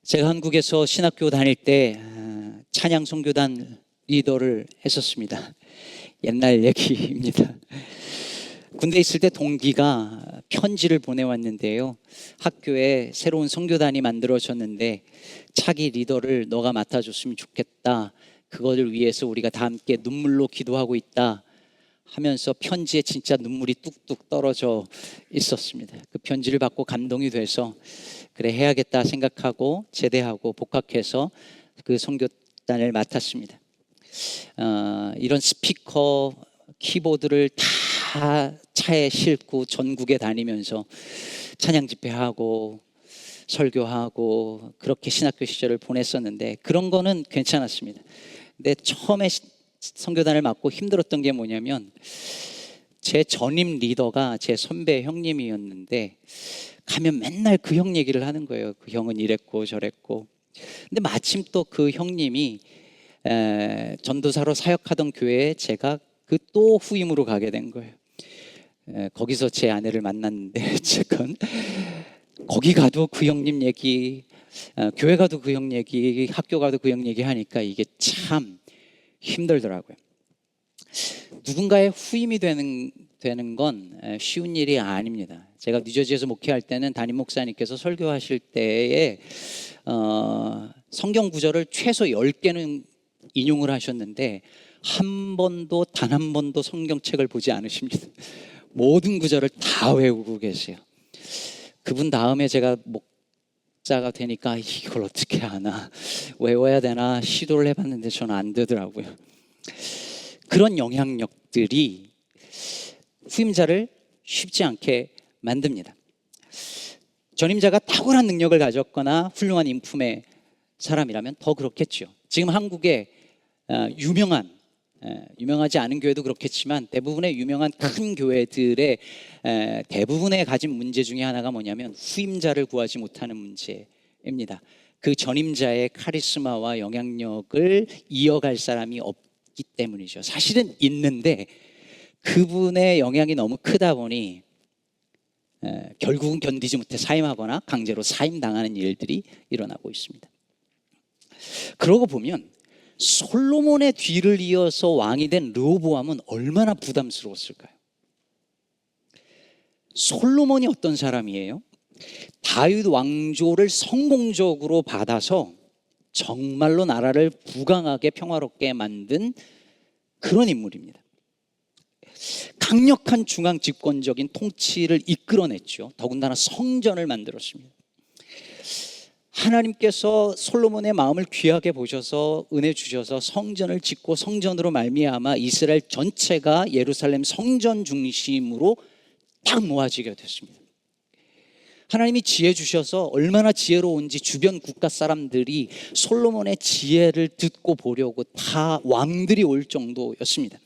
제가 한국에서 신학교 다닐 때 찬양 선교단 리더를 했었습니다. 옛날 얘기입니다. 군대 있을 때 동기가 편지를 보내왔는데요. 학교에 새로운 선교단이 만들어졌는데 차기 리더를 너가 맡아줬으면 좋겠다. 그거를 위해서 우리가 다 함께 눈물로 기도하고 있다 하면서 편지에 진짜 눈물이 뚝뚝 떨어져 있었습니다. 그 편지를 받고 감동이 돼서 그래 해야겠다 생각하고 제대하고 복학해서 그 선교단을 맡았습니다. 이런 스피커, 키보드를 다 차에 싣고 전국에 다니면서 찬양 집회하고 설교하고 그렇게 신학교 시절을 보냈었는데 그런 거는 괜찮았습니다. 근데 처음에 선교단을 맡고 힘들었던 게 뭐냐면 제 전임 리더가 제 선배 형님이었는데 가면 맨날 그 형 얘기를 하는 거예요. 그 형은 이랬고 저랬고. 근데 마침 또 그 형님이 전도사로 사역하던 교회에 제가 그 또 후임으로 가게 된 거예요. 거기서 제 아내를 만났는데 어쨌건 거기 가도 그 형님 얘기, 교회 가도 그 형 얘기, 학교 가도 그 형 얘기 하니까 이게 참 힘들더라고요. 누군가의 후임이 되는 건 쉬운 일이 아닙니다. 제가 뉴저지에서 목회할 때는 담임 목사님께서 설교하실 때에 성경 구절을 최소 10개는 인용을 하셨는데 단 한 번도 성경책을 보지 않으십니다. 모든 구절을 다 외우고 계세요. 그분 다음에 제가 목자가 되니까 이걸 어떻게 하나, 외워야 되나 시도를 해봤는데 저는 안 되더라고요. 그런 영향력들이 후임자를 쉽지 않게 만듭니다. 전임자가 탁월한 능력을 가졌거나 훌륭한 인품의 사람이라면 더 그렇겠죠. 지금 한국에 유명하지 않은 교회도 그렇겠지만 대부분의 유명한 큰 교회들의 대부분의 가진 문제 중에 하나가 뭐냐면 후임자를 구하지 못하는 문제입니다. 그 전임자의 카리스마와 영향력을 이어갈 사람이 없기 때문이죠. 사실은 있는데 그분의 영향이 너무 크다 보니 결국은 견디지 못해 사임하거나 강제로 사임당하는 일들이 일어나고 있습니다. 그러고 보면 솔로몬의 뒤를 이어서 왕이 된 르호보암은 얼마나 부담스러웠을까요? 솔로몬이 어떤 사람이에요? 다윗 왕조를 성공적으로 받아서 정말로 나라를 부강하게 평화롭게 만든 그런 인물입니다. 강력한 중앙 집권적인 통치를 이끌어냈죠. 더군다나 성전을 만들었습니다. 하나님께서 솔로몬의 마음을 귀하게 보셔서 은혜 주셔서 성전을 짓고 성전으로 말미암아 이스라엘 전체가 예루살렘 성전 중심으로 딱 모아지게 됐습니다. 하나님이 지혜 주셔서 얼마나 지혜로운지 주변 국가 사람들이 솔로몬의 지혜를 듣고 보려고 다 왕들이 올 정도였습니다.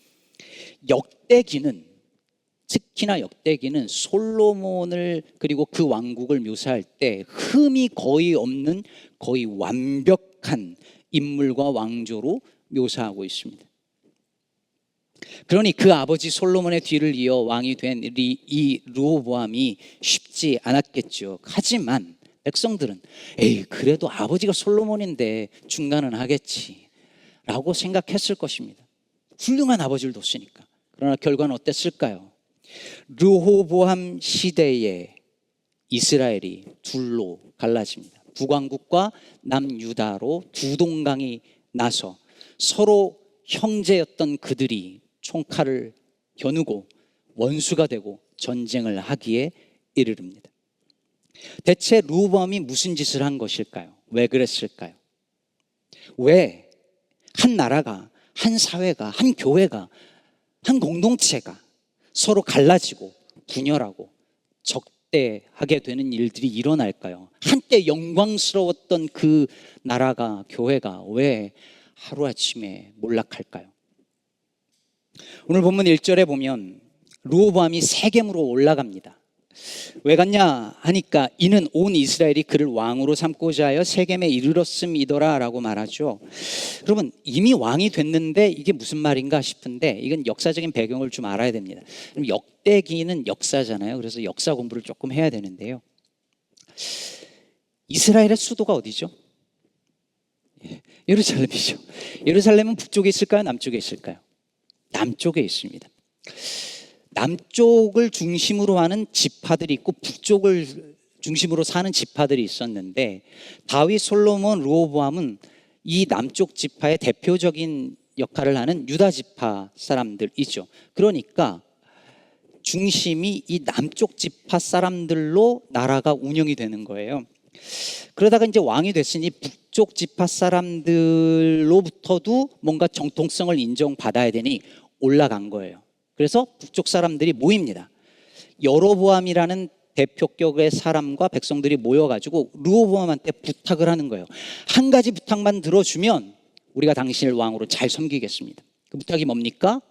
특히나 역대기는 솔로몬을 그리고 그 왕국을 묘사할 때 흠이 거의 없는 거의 완벽한 인물과 왕조로 묘사하고 있습니다. 그러니 그 아버지 솔로몬의 뒤를 이어 왕이 된 이 르호보암이 쉽지 않았겠죠. 하지만 백성들은 그래도 아버지가 솔로몬인데 중간은 하겠지 라고 생각했을 것입니다. 훌륭한 아버지를 뒀으니까. 그러나 결과는 어땠을까요? 르호보암 시대에 이스라엘이 둘로 갈라집니다. 북왕국과 남유다로 두 동강이 나서 서로 형제였던 그들이 총칼을 겨누고 원수가 되고 전쟁을 하기에 이르릅니다. 대체 르호보암이 무슨 짓을 한 것일까요? 왜 그랬을까요? 왜 한 나라가, 한 사회가, 한 교회가, 한 공동체가 서로 갈라지고 분열하고 적대하게 되는 일들이 일어날까요? 한때 영광스러웠던 그 나라가, 교회가 왜 하루아침에 몰락할까요? 오늘 본문 1절에 보면 르호보암이 세겜으로 올라갑니다. 왜 갔냐 하니까 이는 온 이스라엘이 그를 왕으로 삼고자 하여 세겜에 이르렀음이더라 라고 말하죠. 여러분, 이미 왕이 됐는데 이게 무슨 말인가 싶은데 이건 역사적인 배경을 좀 알아야 됩니다. 역대기는 역사잖아요. 그래서 역사 공부를 조금 해야 되는데요. 이스라엘의 수도가 어디죠? 예루살렘이죠. 예루살렘은 북쪽에 있을까요? 남쪽에 있을까요? 남쪽에 있습니다. 남쪽을 중심으로 하는 지파들이 있고 북쪽을 중심으로 사는 지파들이 있었는데, 다윗, 솔로몬, 르호보암은 이 남쪽 지파의 대표적인 역할을 하는 유다 지파 사람들이죠. 그러니까 중심이 이 남쪽 지파 사람들로 나라가 운영이 되는 거예요. 그러다가 이제 왕이 됐으니 북쪽 지파 사람들로부터도 뭔가 정통성을 인정받아야 되니 올라간 거예요. 그래서 북쪽 사람들이 모입니다. 여로보암이라는 대표격의 사람과 백성들이 모여가지고 르호보암한테 부탁을 하는 거예요. 한 가지 부탁만 들어주면 우리가 당신을 왕으로 잘 섬기겠습니다. 그 부탁이 뭡니까?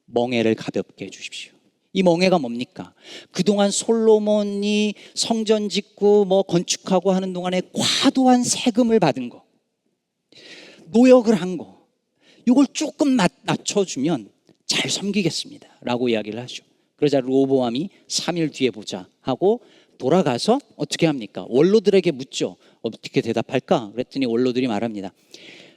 멍에를 가볍게 해주십시오. 이 멍에가 뭡니까? 그동안 솔로몬이 성전 짓고 뭐 건축하고 하는 동안에 과도한 세금을 받은 거, 노역을 한 거, 이걸 조금 낮춰주면 잘 섬기겠습니다 라고 이야기를 하죠. 그러자 르호보암이 3일 뒤에 보자 하고 돌아가서 어떻게 합니까? 원로들에게 묻죠. 어떻게 대답할까? 그랬더니 원로들이 말합니다.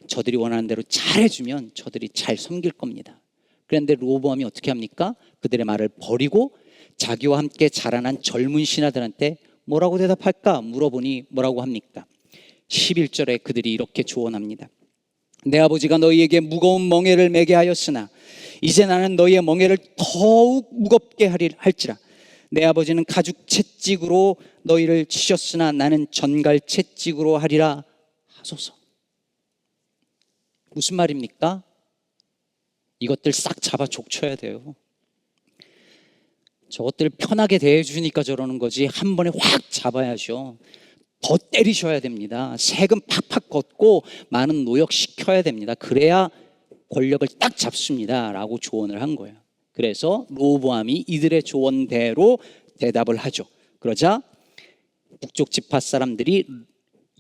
저들이 원하는 대로 잘해주면 저들이 잘 섬길 겁니다. 그런데 르호보암이 어떻게 합니까? 그들의 말을 버리고 자기와 함께 자라난 젊은 신하들한테 뭐라고 대답할까? 물어보니 뭐라고 합니까? 11절에 그들이 이렇게 조언합니다. 내 아버지가 너희에게 무거운 멍에를 매게 하였으나 이제 나는 너희의 멍에를 더욱 무겁게 할지라. 내 아버지는 가죽 채찍으로 너희를 치셨으나 나는 전갈 채찍으로 하리라 하소서. 무슨 말입니까? 이것들 싹 잡아 족쳐야 돼요. 저것들 편하게 대해주니까 저러는 거지 한 번에 확 잡아야죠. 더 때리셔야 됩니다. 세금 팍팍 걷고 많은 노역 시켜야 됩니다. 그래야 권력을 딱 잡습니다 라고 조언을 한 거예요. 그래서 르호보암이 이들의 조언대로 대답을 하죠. 그러자 북쪽 지파 사람들이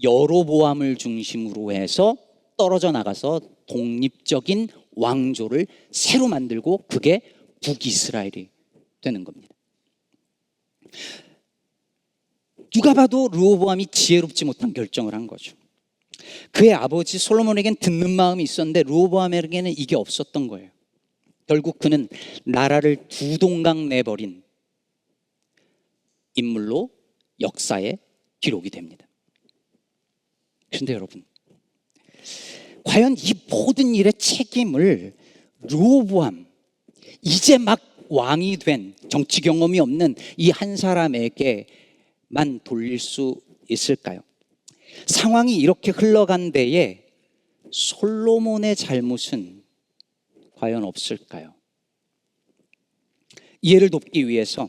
여로보암을 중심으로 해서 떨어져 나가서 독립적인 왕조를 새로 만들고 그게 북이스라엘이 되는 겁니다. 누가 봐도 르호보암이 지혜롭지 못한 결정을 한 거죠. 그의 아버지 솔로몬에겐 듣는 마음이 있었는데 르호보암에게는 이게 없었던 거예요. 결국 그는 나라를 두 동강 내버린 인물로 역사에 기록이 됩니다. 그런데 여러분, 과연 이 모든 일의 책임을 르호보암, 이제 막 왕이 된 정치 경험이 없는 이 한 사람에게만 돌릴 수 있을까요? 상황이 이렇게 흘러간 데에 솔로몬의 잘못은 과연 없을까요? 이해를 돕기 위해서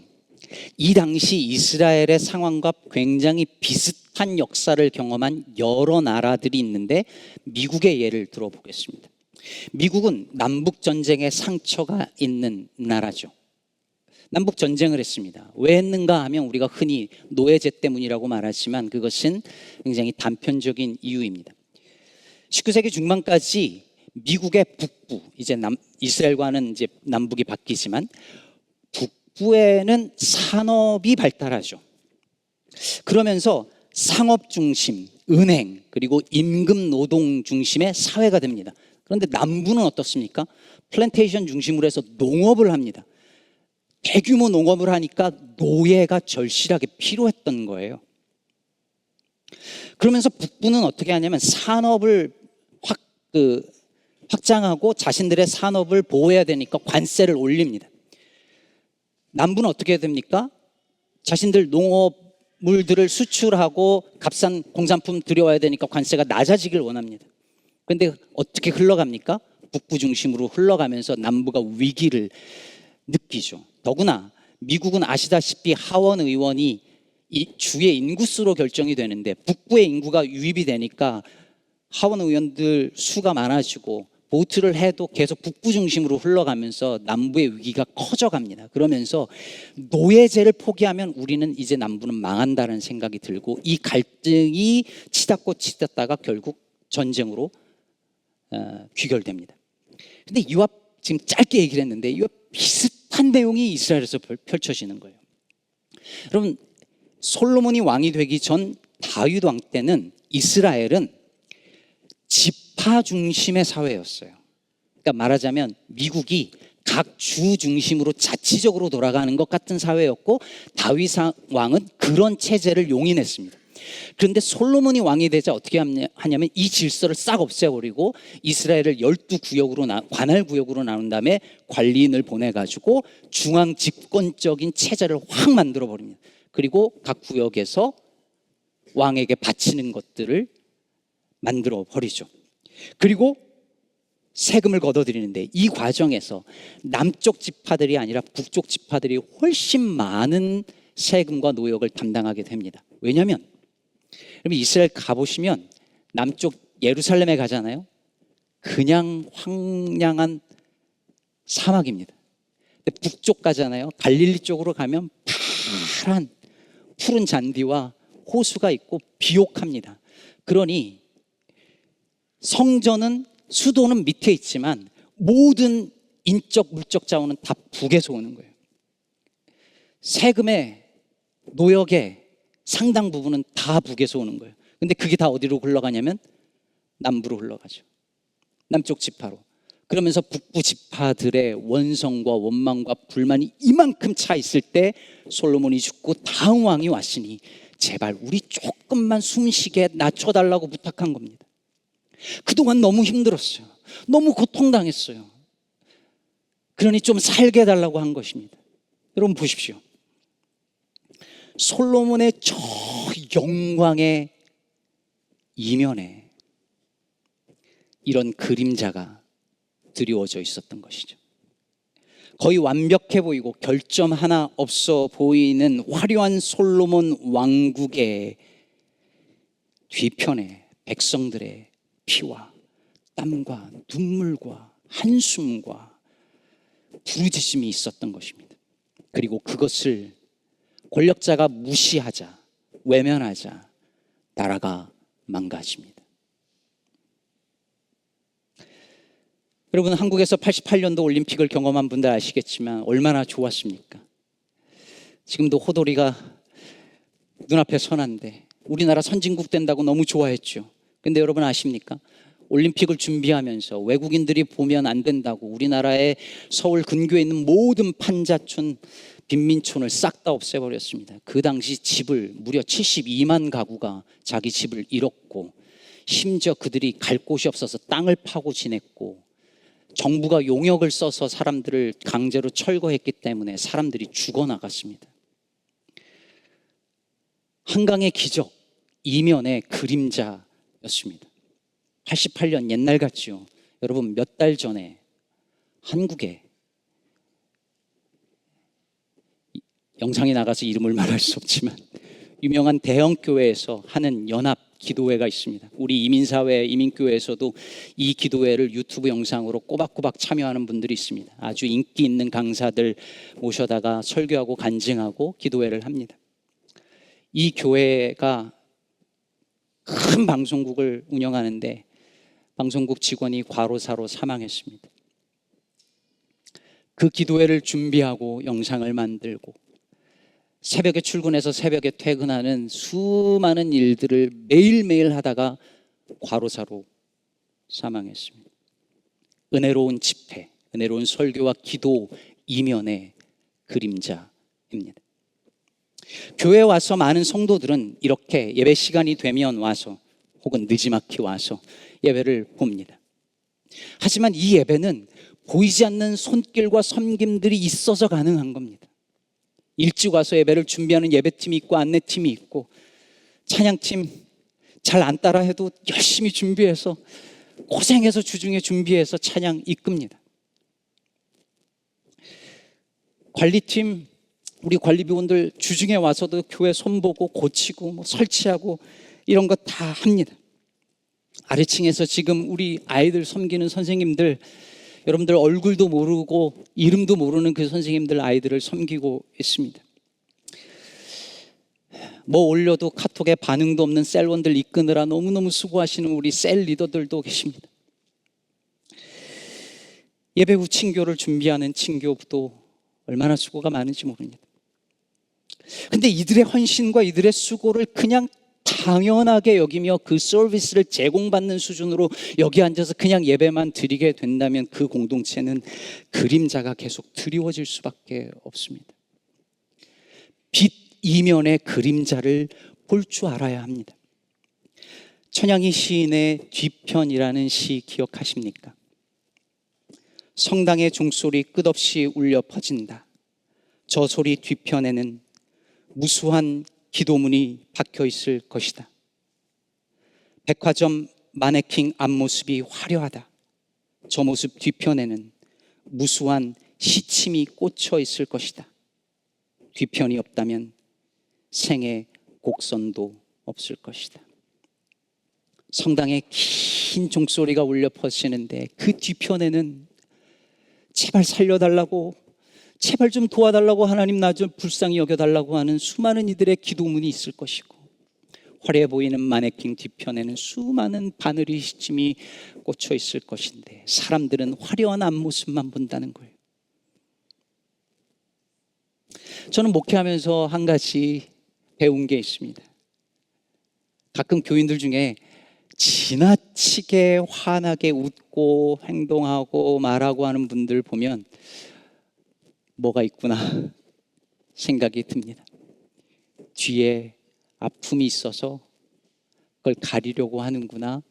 이 당시 이스라엘의 상황과 굉장히 비슷한 역사를 경험한 여러 나라들이 있는데 미국의 예를 들어보겠습니다. 미국은 남북전쟁의 상처가 있는 나라죠. 남북전쟁을 했습니다. 왜 했는가 하면 우리가 흔히 노예제 때문이라고 말하지만 그것은 굉장히 단편적인 이유입니다. 19세기 중반까지 미국의 북부, 이제 이스라엘과는 이제 남북이 바뀌지만 북부에는 산업이 발달하죠. 그러면서 상업 중심, 은행, 그리고 임금 노동 중심의 사회가 됩니다. 그런데 남부는 어떻습니까? 플랜테이션 중심으로 해서 농업을 합니다. 대규모 농업을 하니까 노예가 절실하게 필요했던 거예요. 그러면서 북부는 어떻게 하냐면 산업을 확장하고 자신들의 산업을 보호해야 되니까 관세를 올립니다. 남부는 어떻게 됩니까? 자신들 농업물들을 수출하고 값싼 공산품 들여와야 되니까 관세가 낮아지길 원합니다. 그런데 어떻게 흘러갑니까? 북부 중심으로 흘러가면서 남부가 위기를 느끼죠. 더구나 미국은 아시다시피 하원 의원이 이 주의 인구수로 결정이 되는데 북부의 인구가 유입이 되니까 하원 의원들 수가 많아지고 보트를 해도 계속 북부 중심으로 흘러가면서 남부의 위기가 커져갑니다. 그러면서 노예제를 포기하면 우리는 이제 남부는 망한다는 생각이 들고 이 갈등이 치닫고 치닫다가 결국 전쟁으로 귀결됩니다. 근데 이와 지금 짧게 얘기를 했는데 이와 비슷한 내용이 이스라엘에서 펼쳐지는 거예요. 여러분, 솔로몬이 왕이 되기 전 다윗 왕 때는 이스라엘은 지파 지파 중심의 사회였어요. 그러니까 말하자면 미국이 각 주 중심으로 자치적으로 돌아가는 것 같은 사회였고, 다윗 왕은 그런 체제를 용인했습니다. 그런데 솔로몬이 왕이 되자 어떻게 하냐면 이 질서를 싹 없애버리고 이스라엘을 12구역으로 관할 구역으로 나눈 다음에 관리인을 보내가지고 중앙 집권적인 체제를 확 만들어 버립니다. 그리고 각 구역에서 왕에게 바치는 것들을 만들어 버리죠. 그리고 세금을 걷어들이는데 이 과정에서 남쪽 지파들이 아니라 북쪽 지파들이 훨씬 많은 세금과 노역을 담당하게 됩니다. 왜냐하면 여러분 이스라엘 가보시면 남쪽 예루살렘에 가잖아요. 그냥 황량한 사막입니다. 근데 북쪽 가잖아요. 갈릴리 쪽으로 가면 파란 푸른 잔디와 호수가 있고 비옥합니다. 그러니 성전은 수도는 밑에 있지만 모든 인적 물적 자원은 다 북에서 오는 거예요. 세금의 노역의 상당 부분은 다 북에서 오는 거예요. 근데 그게 다 어디로 흘러가냐면 남부로 흘러가죠. 남쪽 지파로. 그러면서 북부 지파들의 원성과 원망과 불만이 이만큼 차 있을 때 솔로몬이 죽고 다음 왕이 왔으니 제발 우리 조금만 숨쉬게 낮춰달라고 부탁한 겁니다. 그동안 너무 힘들었어요. 너무 고통당했어요. 그러니 좀 살게 해달라고 한 것입니다. 여러분 보십시오. 솔로몬의 저 영광의 이면에 이런 그림자가 드리워져 있었던 것이죠. 거의 완벽해 보이고 결점 하나 없어 보이는 화려한 솔로몬 왕국의 뒤편에 백성들의 피와 땀과 눈물과 한숨과 부르짖음이 있었던 것입니다. 그리고 그것을 권력자가 무시하자, 외면하자 나라가 망가집니다. 여러분 한국에서 88년도 올림픽을 경험한 분들 아시겠지만 얼마나 좋았습니까? 지금도 호돌이가 눈앞에 선한데 우리나라 선진국 된다고 너무 좋아했죠. 근데 여러분 아십니까? 올림픽을 준비하면서 외국인들이 보면 안 된다고 우리나라의 서울 근교에 있는 모든 판자촌, 빈민촌을 싹 다 없애버렸습니다. 그 당시 집을 무려 72만 가구가 자기 집을 잃었고, 심지어 그들이 갈 곳이 없어서 땅을 파고 지냈고, 정부가 용역을 써서 사람들을 강제로 철거했기 때문에 사람들이 죽어나갔습니다. 한강의 기적, 이면의 그림자였습니다. 88년 옛날 같지요. 여러분 몇 달 전에 한국에 영상에 나가서 이름을 말할 수 없지만 유명한 대형 교회에서 하는 연합 기도회가 있습니다. 우리 이민사회 이민교회에서도 이 기도회를 유튜브 영상으로 꼬박꼬박 참여하는 분들이 있습니다. 아주 인기 있는 강사들 모셔다가 설교하고 간증하고 기도회를 합니다. 이 교회가 큰 방송국을 운영하는데 방송국 직원이 과로사로 사망했습니다. 그 기도회를 준비하고 영상을 만들고 새벽에 출근해서 새벽에 퇴근하는 수많은 일들을 매일매일 하다가 과로사로 사망했습니다. 은혜로운 집회, 은혜로운 설교와 기도 이면의 그림자입니다. 교회에 와서 많은 성도들은 이렇게 예배 시간이 되면 와서 혹은 느지막이 와서 예배를 봅니다. 하지만 이 예배는 보이지 않는 손길과 섬김들이 있어서 가능한 겁니다. 일찍 와서 예배를 준비하는 예배팀이 있고 안내팀이 있고 찬양팀 잘 안 따라 해도 열심히 준비해서 고생해서 주중에 준비해서 찬양 이끕니다. 관리팀 우리 관리비원들 주중에 와서도 교회 손보고 고치고 설치하고 이런 거 다 합니다. 아래층에서 지금 우리 아이들 섬기는 선생님들 여러분들 얼굴도 모르고 이름도 모르는 그 선생님들 아이들을 섬기고 있습니다. 뭐 올려도 카톡에 반응도 없는 셀원들 이끄느라 너무너무 수고하시는 우리 셀 리더들도 계십니다. 예배 후 친교를 준비하는 친교부도 얼마나 수고가 많은지 모릅니다. 근데 이들의 헌신과 이들의 수고를 그냥 당연하게 여기며 그 서비스를 제공받는 수준으로 여기 앉아서 그냥 예배만 드리게 된다면 그 공동체는 그림자가 계속 드리워질 수밖에 없습니다. 빛 이면의 그림자를 볼 줄 알아야 합니다. 천양희 시인의 뒤편이라는 시 기억하십니까? 성당의 종소리 끝없이 울려 퍼진다. 저 소리 뒤편에는 무수한 기도문이 박혀 있을 것이다. 백화점 마네킹 앞모습이 화려하다. 저 모습 뒤편에는 무수한 시침이 꽂혀 있을 것이다. 뒤편이 없다면 생의 곡선도 없을 것이다. 성당에 긴 종소리가 울려 퍼지는데 그 뒤편에는 제발 살려달라고, 제발 좀 도와달라고, 하나님 나 좀 불쌍히 여겨달라고 하는 수많은 이들의 기도문이 있을 것이고, 화려해 보이는 마네킹 뒤편에는 수많은 바늘이 시침이 꽂혀 있을 것인데 사람들은 화려한 앞모습만 본다는 거예요. 저는 목회하면서 한 가지 배운 게 있습니다. 가끔 교인들 중에 지나치게 환하게 웃고 행동하고 말하고 하는 분들 보면 뭐가 있구나 생각이 듭니다. 뒤에 아픔이 있어서 그걸 가리려고 하는구나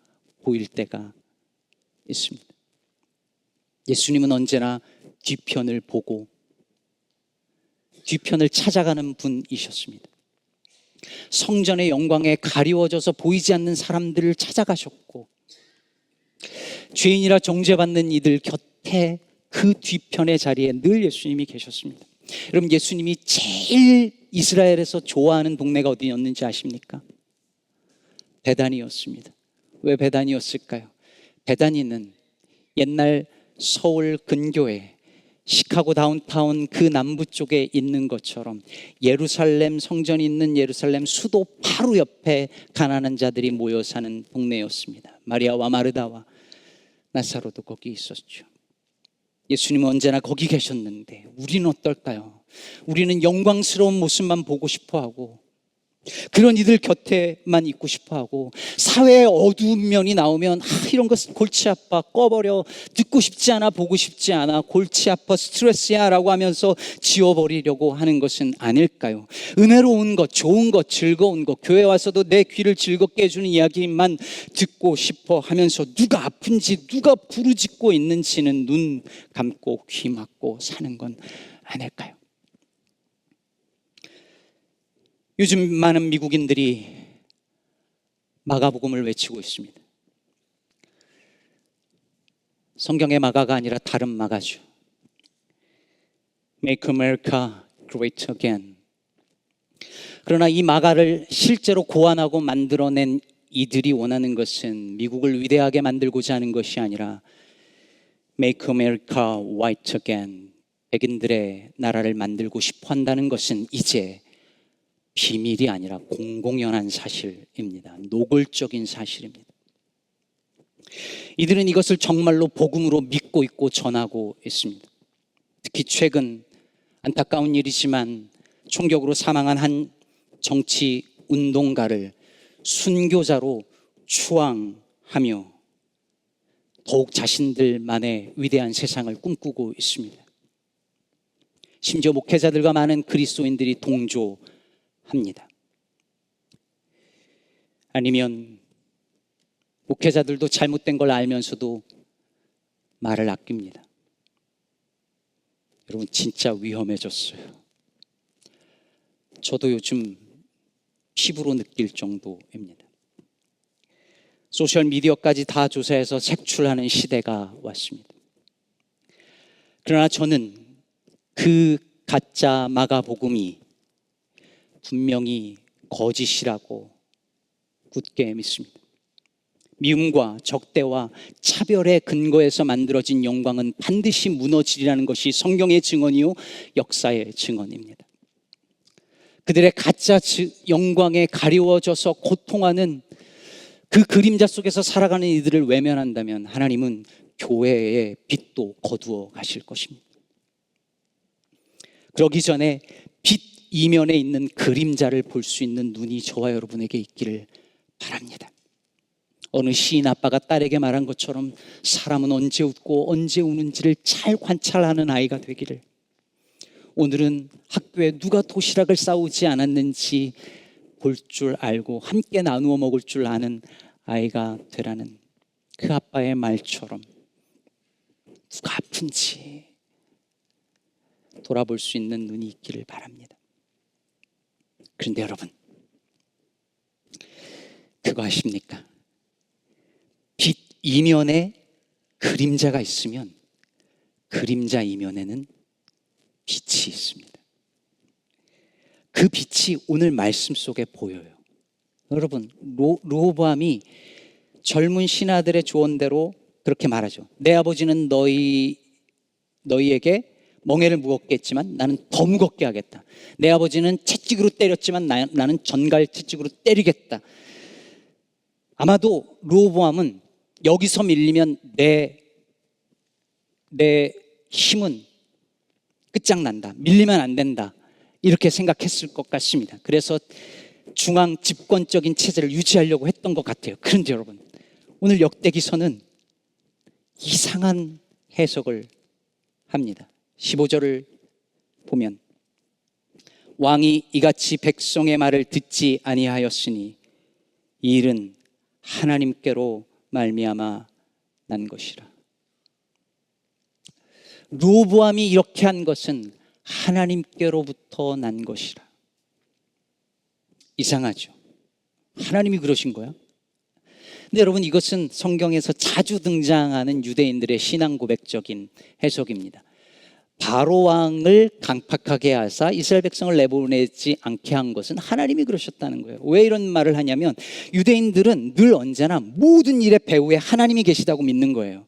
보일 때가 있습니다. 예수님은 언제나 뒤편을 보고 뒤편을 찾아가는 분이셨습니다. 성전의 영광에 가리워져서 보이지 않는 사람들을 찾아가셨고, 죄인이라 정죄받는 이들 곁에 그 뒤편의 자리에 늘 예수님이 계셨습니다. 여러분, 예수님이 제일 이스라엘에서 좋아하는 동네가 어디였는지 아십니까? 베다니였습니다. 왜 베다니였을까요? 베다니는 옛날 서울 근교에 시카고 다운타운 그 남부 쪽에 있는 것처럼 예루살렘 성전이 있는 예루살렘 수도 바로 옆에 가난한 자들이 모여 사는 동네였습니다. 마리아와 마르다와 나사로도 거기 있었죠. 예수님은 언제나 거기 계셨는데 우리는 어떨까요? 우리는 영광스러운 모습만 보고 싶어하고 그런 이들 곁에만 있고 싶어하고, 사회의 어두운 면이 나오면 이런 거 골치 아파, 꺼버려, 듣고 싶지 않아, 보고 싶지 않아, 골치 아파, 스트레스야 라고 하면서 지워버리려고 하는 것은 아닐까요? 은혜로운 것, 좋은 것, 즐거운 것, 교회 와서도 내 귀를 즐겁게 해주는 이야기만 듣고 싶어 하면서 누가 아픈지, 누가 부르짖고 있는지는 눈 감고 귀 막고 사는 건 아닐까요? 요즘 많은 미국인들이 마가복음을 외치고 있습니다. 성경의 마가가 아니라 다른 마가죠. Make America Great Again. 그러나 이 마가를 실제로 고안하고 만들어낸 이들이 원하는 것은 미국을 위대하게 만들고자 하는 것이 아니라 Make America White Again. 백인들의 나라를 만들고 싶어 한다는 것은 이제 비밀이 아니라 공공연한 사실입니다. 노골적인 사실입니다. 이들은 이것을 정말로 복음으로 믿고 있고 전하고 있습니다. 특히 최근 안타까운 일이지만 총격으로 사망한 한 정치 운동가를 순교자로 추앙하며 더욱 자신들만의 위대한 세상을 꿈꾸고 있습니다. 심지어 목회자들과 많은 그리스도인들이 동조합니다. 아니면 목회자들도 잘못된 걸 알면서도 말을 아낍니다. 여러분, 진짜 위험해졌어요. 저도 요즘 피부로 느낄 정도입니다. 소셜미디어까지 다 조사해서 색출하는 시대가 왔습니다. 그러나 저는 그 가짜 마가복음이 분명히 거짓이라고 굳게 믿습니다. 미움과 적대와 차별의 근거에서 만들어진 영광은 반드시 무너지리라는 것이 성경의 증언이요 역사의 증언입니다. 그들의 가짜 영광에 가리워져서 고통하는 그 그림자 속에서 살아가는 이들을 외면한다면 하나님은 교회의 빛도 거두어 가실 것입니다. 그러기 전에 빛 이면에 있는 그림자를 볼 수 있는 눈이 저와 여러분에게 있기를 바랍니다. 어느 시인 아빠가 딸에게 말한 것처럼 사람은 언제 웃고 언제 우는지를 잘 관찰하는 아이가 되기를, 오늘은 학교에 누가 도시락을 싸우지 않았는지 볼 줄 알고 함께 나누어 먹을 줄 아는 아이가 되라는 그 아빠의 말처럼 누가 아픈지 돌아볼 수 있는 눈이 있기를 바랍니다. 그런데 여러분, 그거 아십니까? 빛 이면에 그림자가 있으면 그림자 이면에는 빛이 있습니다. 그 빛이 오늘 말씀 속에 보여요. 여러분, 르호보암이 젊은 신하들의 조언대로 그렇게 말하죠. 내 아버지는 너희에게 멍에를 무겁게 했지만 나는 더 무겁게 하겠다. 내 아버지는 채찍으로 때렸지만 나는 전갈 채찍으로 때리겠다. 아마도 르호보암은 여기서 밀리면 내 힘은 끝장난다, 밀리면 안 된다, 이렇게 생각했을 것 같습니다. 그래서 중앙 집권적인 체제를 유지하려고 했던 것 같아요. 그런데 여러분, 오늘 역대기서는 이상한 해석을 합니다. 15절을 보면 왕이 이같이 백성의 말을 듣지 아니하였으니 이 일은 하나님께로 말미암아 난 것이라. 르호보암이 이렇게 한 것은 하나님께로부터 난 것이라. 이상하죠? 하나님이 그러신 거야? 근데 여러분, 이것은 성경에서 자주 등장하는 유대인들의 신앙 고백적인 해석입니다. 바로 왕을 강팍하게 하사 이스라엘 백성을 내보내지 않게 한 것은 하나님이 그러셨다는 거예요. 왜 이런 말을 하냐면 유대인들은 늘 언제나 모든 일의 배후에 하나님이 계시다고 믿는 거예요.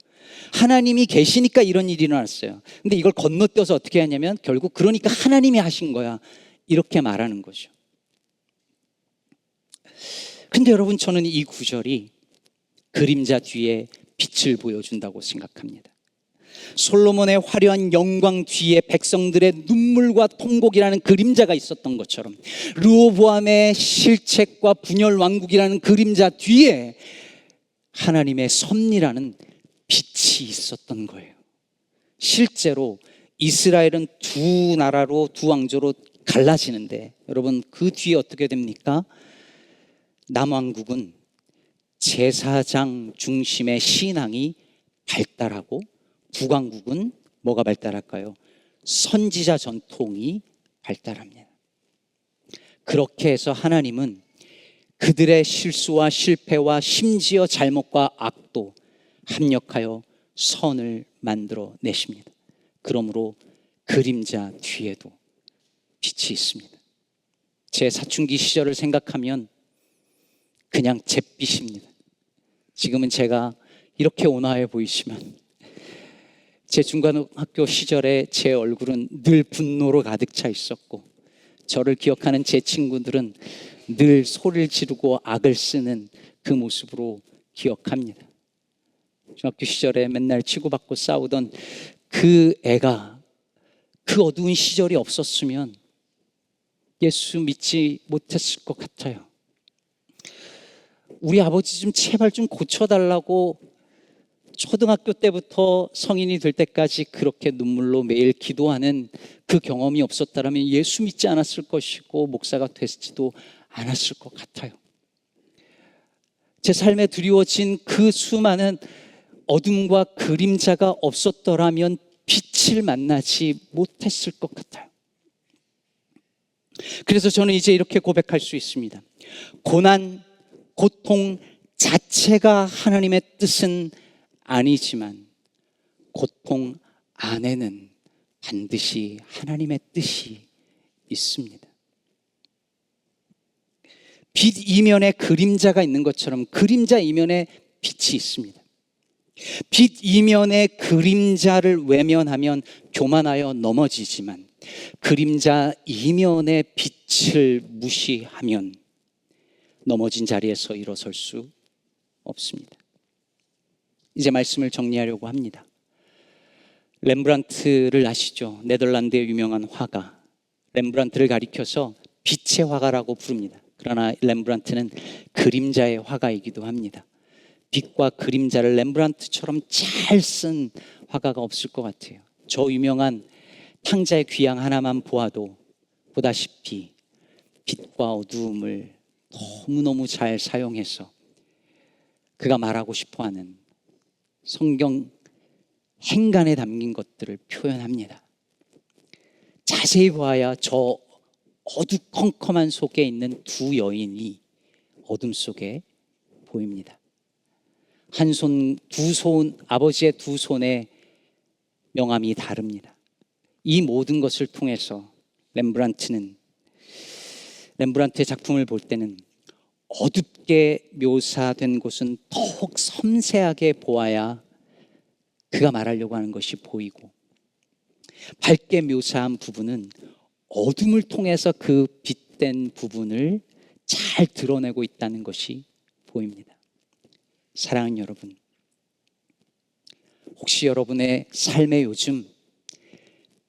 하나님이 계시니까 이런 일이 일어났어요. 근데 이걸 건너뛰어서 어떻게 하냐면 결국 그러니까 하나님이 하신 거야, 이렇게 말하는 거죠. 근데 여러분, 저는 이 구절이 그림자 뒤에 빛을 보여준다고 생각합니다. 솔로몬의 화려한 영광 뒤에 백성들의 눈물과 통곡이라는 그림자가 있었던 것처럼 르호보암의 실책과 분열 왕국이라는 그림자 뒤에 하나님의 섭리라는 빛이 있었던 거예요. 실제로 이스라엘은 두 나라로, 두 왕조로 갈라지는데 여러분, 그 뒤에 어떻게 됩니까? 남왕국은 제사장 중심의 신앙이 발달하고 북왕국은 뭐가 발달할까요? 선지자 전통이 발달합니다. 그렇게 해서 하나님은 그들의 실수와 실패와 심지어 잘못과 악도 합력하여 선을 만들어 내십니다. 그러므로 그림자 뒤에도 빛이 있습니다. 제 사춘기 시절을 생각하면 그냥 잿빛입니다. 지금은 제가 이렇게 온화해 보이지만 제 중고등학교 시절에 제 얼굴은 늘 분노로 가득 차 있었고, 저를 기억하는 제 친구들은 늘 소리를 지르고 악을 쓰는 그 모습으로 기억합니다. 중학교 시절에 맨날 치고받고 싸우던 그 애가 그 어두운 시절이 없었으면 예수 믿지 못했을 것 같아요. 우리 아버지 좀 제발 좀 고쳐달라고 초등학교 때부터 성인이 될 때까지 그렇게 눈물로 매일 기도하는 그 경험이 없었다면 예수 믿지 않았을 것이고 목사가 됐지도 않았을 것 같아요. 제 삶에 드리워진 그 수많은 어둠과 그림자가 없었더라면 빛을 만나지 못했을 것 같아요. 그래서 저는 이제 이렇게 고백할 수 있습니다. 고난, 고통 자체가 하나님의 뜻은 아니지만 고통 안에는 반드시 하나님의 뜻이 있습니다. 빛 이면에 그림자가 있는 것처럼 그림자 이면에 빛이 있습니다. 빛 이면에 그림자를 외면하면 교만하여 넘어지지만 그림자 이면의 빛을 무시하면 넘어진 자리에서 일어설 수 없습니다. 이제 말씀을 정리하려고 합니다. 렘브란트를 아시죠? 네덜란드의 유명한 화가 렘브란트를 가리켜서 빛의 화가라고 부릅니다. 그러나 렘브란트는 그림자의 화가이기도 합니다. 빛과 그림자를 렘브란트처럼 잘 쓴 화가가 없을 것 같아요. 저 유명한 탕자의 귀양 하나만 보아도 보다시피 빛과 어두움을 너무너무 잘 사용해서 그가 말하고 싶어하는 성경 행간에 담긴 것들을 표현합니다. 자세히 보아야 저 어두컴컴한 속에 있는 두 여인이 어둠 속에 보입니다. 한 손, 두 손, 아버지의 두 손의 명암이 다릅니다. 이 모든 것을 통해서 렘브란트의 작품을 볼 때는 어둡게 묘사된 곳은 더욱 섬세하게 보아야 그가 말하려고 하는 것이 보이고, 밝게 묘사한 부분은 어둠을 통해서 그 빛된 부분을 잘 드러내고 있다는 것이 보입니다. 사랑하는 여러분, 혹시 여러분의 삶에 요즘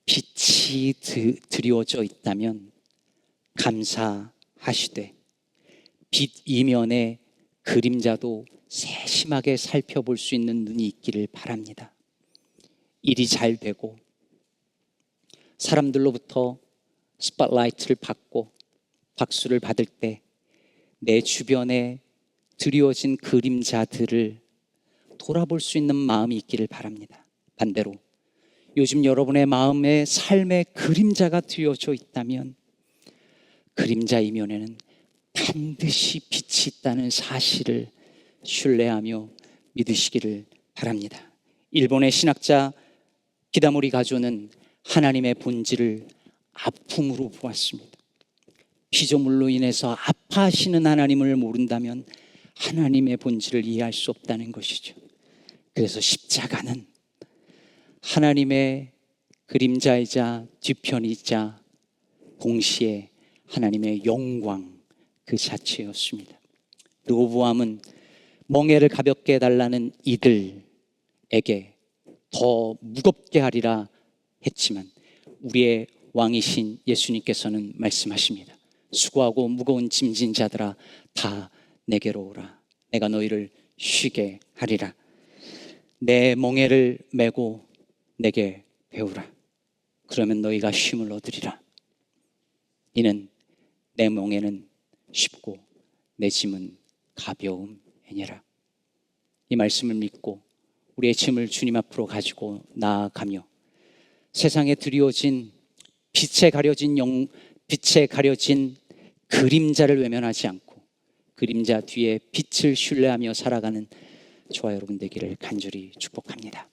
빛이 드리워져 있다면 감사하시되 빛 이면의 그림자도 세심하게 살펴볼 수 있는 눈이 있기를 바랍니다. 일이 잘 되고 사람들로부터 스팟라이트를 받고 박수를 받을 때 내 주변에 드리워진 그림자들을 돌아볼 수 있는 마음이 있기를 바랍니다. 반대로 요즘 여러분의 마음에 삶의 그림자가 드리워져 있다면 그림자 이면에는 반드시 빛이 있다는 사실을 신뢰하며 믿으시기를 바랍니다. 일본의 신학자 기다모리 가조는 하나님의 본질을 아픔으로 보았습니다. 피조물로 인해서 아파하시는 하나님을 모른다면 하나님의 본질을 이해할 수 없다는 것이죠. 그래서 십자가는 하나님의 그림자이자 뒤편이자 동시에 하나님의 영광 그 자체였습니다. 르호보암은 멍에를 가볍게 해달라는 이들에게 더 무겁게 하리라 했지만 우리의 왕이신 예수님께서는 말씀하십니다. 수고하고 무거운 짐진 자들아 다 내게로 오라. 내가 너희를 쉬게 하리라. 내 멍에를 메고 내게 배우라. 그러면 너희가 쉼을 얻으리라. 이는 내 멍에는 쉽고 내 짐은 가벼움이니라. 이 말씀을 믿고 우리의 짐을 주님 앞으로 가지고 나아가며 세상에 드리워진 빛에 가려진 그림자를 외면하지 않고 그림자 뒤에 빛을 신뢰하며 살아가는 저와 여러분 되기를 간절히 축복합니다.